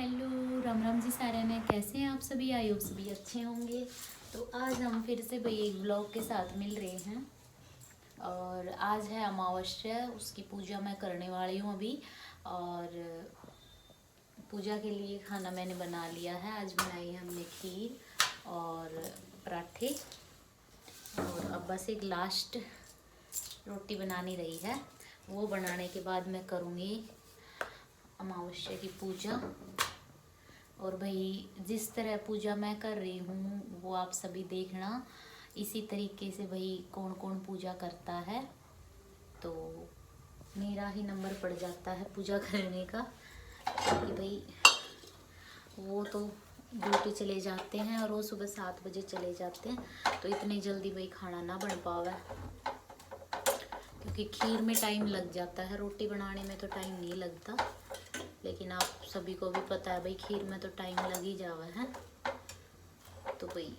Hello, Ram Ram ji सारे ने। कैसे हैं आप सभी? आई होप सभी अच्छे होंगे। तो आज हम फिर से भाई एक ब्लॉग के साथ मिल रहे हैं और आज है अमावस्या। उसकी पूजा मैं करने वाली हूँ अभी। और पूजा के लिए खाना मैंने बना लिया है। आज बनाई है हमने खीर और पराठे। और अब बस एक लास्ट रोटी बनानी रही है। वो बनाने के बाद मैं करूँगी अमावस्या की पूजा। और भाई जिस तरह पूजा मैं कर रही हूँ वो आप सभी देखना। इसी तरीके से भाई कौन कौन पूजा करता है तो मेरा ही नंबर पड़ जाता है पूजा करने का। क्योंकि भाई वो तो ड्यूटी चले जाते हैं और वो सुबह 7 बजे चले जाते हैं, तो इतनी जल्दी भाई खाना ना बन पावे। क्योंकि खीर में टाइम लग जाता है, रोटी बनाने में तो टाइम नहीं लगता। लेकिन आप सभी को भी पता है भाई खीर में तो टाइम लग ही जावा है। तो भाई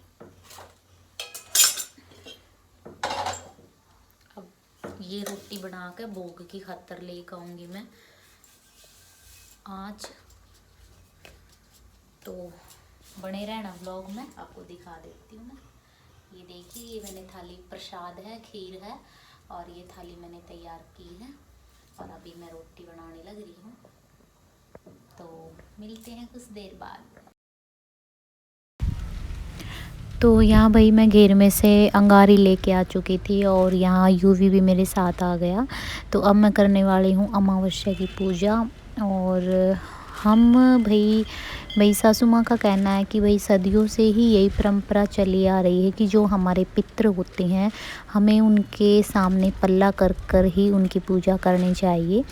अब ये रोटी बना के भोग की खातर लेकर आऊँगी मैं आज। तो बने रहना व्लॉग में, आपको दिखा देती हूँ मैं। ये देखिए, ये मैंने थाली प्रसाद है, खीर है और ये थाली मैंने तैयार की है। और अभी मैं रोटी बनाने लग रही हूँ, तो मिलते हैं कुछ देर बाद। तो यहाँ भाई मैं घेर में से अंगारी लेके आ चुकी थी और यहाँ यूवी भी मेरे साथ आ गया। तो अब मैं करने वाली हूँ अमावस्या की पूजा। और हम भाई सासू माँ का कहना है कि भाई सदियों से ही यही परंपरा चली आ रही है कि जो हमारे पितृ होते हैं हमें उनके सामने पल्ला कर कर ही उनकी पूजा करनी चाहिए।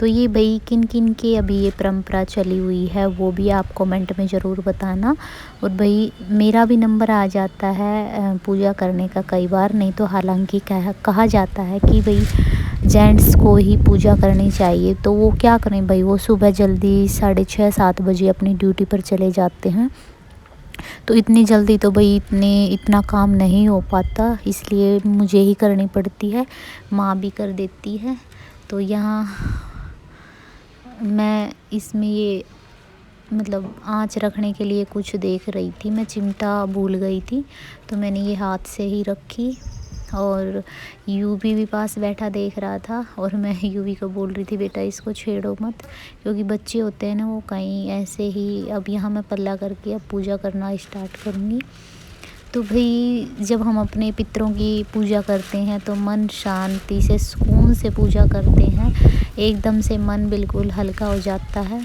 तो ये भाई किन किन के अभी ये परंपरा चली हुई है वो भी आप कमेंट में ज़रूर बताना। और भाई मेरा भी नंबर आ जाता है पूजा करने का कई बार। नहीं तो हालांकि कहा जाता है कि भाई जेंट्स को ही पूजा करनी चाहिए। तो वो क्या करें भाई, वो सुबह जल्दी 6:30-7 बजे अपनी ड्यूटी पर चले जाते हैं। तो इतनी जल्दी तो भाई इतना काम नहीं हो पाता, इसलिए मुझे ही करनी पड़ती है। माँ भी कर देती है। तो यहाँ मैं इसमें ये मतलब आँच रखने के लिए कुछ देख रही थी, मैं चिमटा भूल गई थी तो मैंने ये हाथ से ही रखी। और यूवी भी पास बैठा देख रहा था और मैं यूवी को बोल रही थी बेटा इसको छेड़ो मत, क्योंकि बच्चे होते हैं ना वो कहीं ऐसे ही। अब यहाँ मैं पल्ला करके अब पूजा करना स्टार्ट करूँगी। तो भाई जब हम अपने पितरों की पूजा करते हैं तो मन शांति से सुकून से पूजा करते हैं, एकदम से मन बिल्कुल हल्का हो जाता है।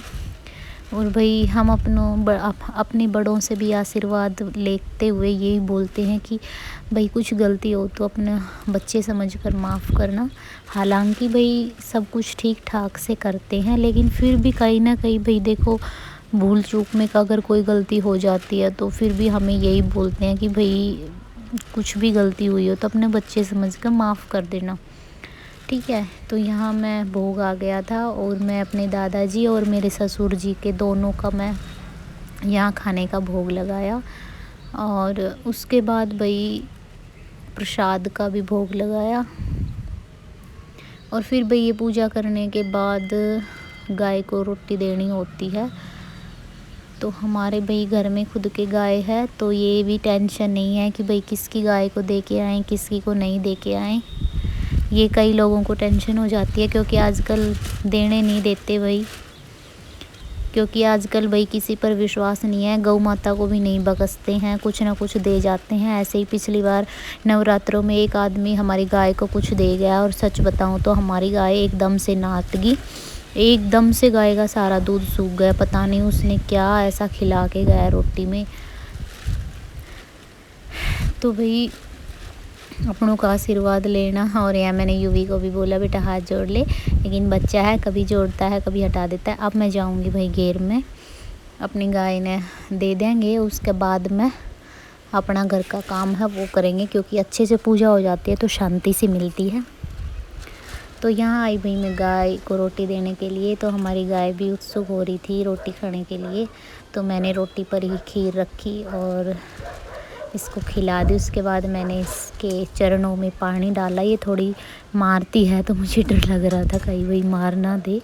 और भाई हम अपने बड़ों से भी आशीर्वाद लेते हुए यही बोलते हैं कि भाई कुछ गलती हो तो अपने बच्चे समझकर माफ़ करना। हालांकि भाई सब कुछ ठीक ठाक से करते हैं, लेकिन फिर भी कहीं ना कहीं भाई देखो भूल चूक में अगर कोई गलती हो जाती है तो फिर भी हमें यही बोलते हैं कि भाई कुछ भी गलती हुई हो तो अपने बच्चे समझकर माफ़ कर देना, ठीक है। तो यहाँ मैं भोग आ गया था और मैं अपने दादाजी और मेरे ससुर जी के दोनों का मैं यहाँ खाने का भोग लगाया। और उसके बाद भाई प्रसाद का भी भोग लगाया। और फिर भाई ये पूजा करने के बाद गाय को रोटी देनी होती है। तो हमारे भाई घर में खुद के गाय है, तो ये भी टेंशन नहीं है कि भाई किसकी गाय को दे के आएँ किसकी को नहीं दे के आएँ। ये कई लोगों को टेंशन हो जाती है क्योंकि आजकल देने नहीं देते भाई, क्योंकि आजकल भाई किसी पर विश्वास नहीं है। गौ माता को भी नहीं बख्शते हैं, कुछ ना कुछ दे जाते हैं। ऐसे ही पिछली बार नवरात्रों में एक आदमी हमारी गाय को कुछ दे गया और सच बताऊं तो हमारी गाय एकदम से नाट गई, एकदम से गाय का सारा दूध सूख गया। पता नहीं उसने क्या ऐसा खिला के गया रोटी में। तो भाई अपनों का आशीर्वाद लेना। और यहाँ मैंने यूवी को भी बोला बेटा हाथ जोड़ ले, लेकिन बच्चा है कभी जोड़ता है कभी हटा देता है। अब मैं जाऊँगी भाई घेर में, अपनी गाय ने दे देंगे, उसके बाद में अपना घर का काम है वो करेंगे, क्योंकि अच्छे से पूजा हो जाती है तो शांति सी मिलती है। तो यहाँ आई भाई मैं गाय को रोटी देने के लिए। तो हमारी गाय भी उत्सुक हो रही थी रोटी खाने के लिए, तो मैंने रोटी पर ही खीर रखी और इसको खिला दी। उसके बाद मैंने इसके चरणों में पानी डाला। ये थोड़ी मारती है तो मुझे डर लग रहा था कहीं वही मार ना दे।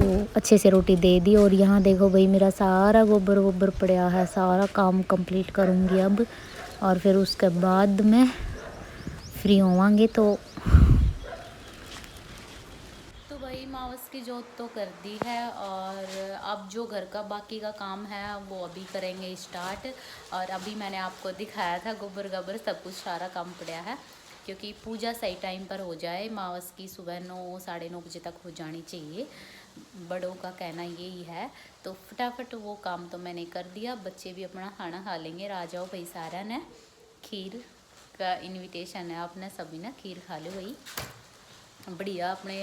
तो अच्छे से रोटी दे दी। और यहाँ देखो भाई मेरा सारा गोबर वोबर पड़ा है, सारा काम कंप्लीट करूँगी अब, और फिर उसके बाद मैं फ्री होवांगे। तो भाई मावस की जोत तो कर दी है, और अब जो घर का बाकी का काम है वो अभी करेंगे स्टार्ट। और अभी मैंने आपको दिखाया था गोबर गबर सब कुछ सारा काम पड़ा है, क्योंकि पूजा सही टाइम पर हो जाए। मावस की सुबह 9 साढ़े 9 बजे तक हो जानी चाहिए, बड़ों का कहना यही है। तो फटाफट वो काम तो मैंने कर दिया। बच्चे भी अपना खाना खा लेंगे। आ जाओ भाई, सारा ने खीर का इनविटेशन है आपने सभी ने, खीर खा लो भाई। बढ़िया अपने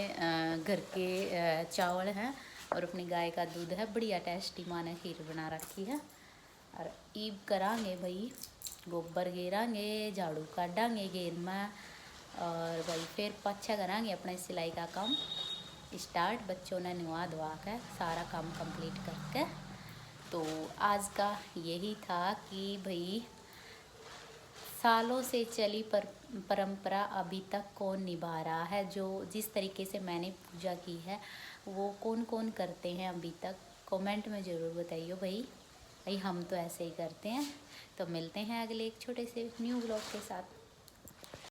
घर के चावल हैं और अपनी गाय का दूध है, बढ़िया टेस्टी माँ ने खीर बना रखी है। और ईब करांगे भाई, गोबर गेरांगे, झाड़ू काटांगे घेर में, और भाई फिर पाछा करांगे अपने सिलाई का काम स्टार्ट। बच्चों ने नहा धवा के सारा काम कंप्लीट करके। तो आज का यही था कि भाई सालों से चली परंपरा अभी तक कौन निभा रहा है, जो जिस तरीके से मैंने पूजा की है वो कौन कौन करते हैं अभी तक, कमेंट में ज़रूर बताइए भाई। हम तो ऐसे ही करते हैं। तो मिलते हैं अगले एक छोटे से न्यू ब्लॉग के साथ।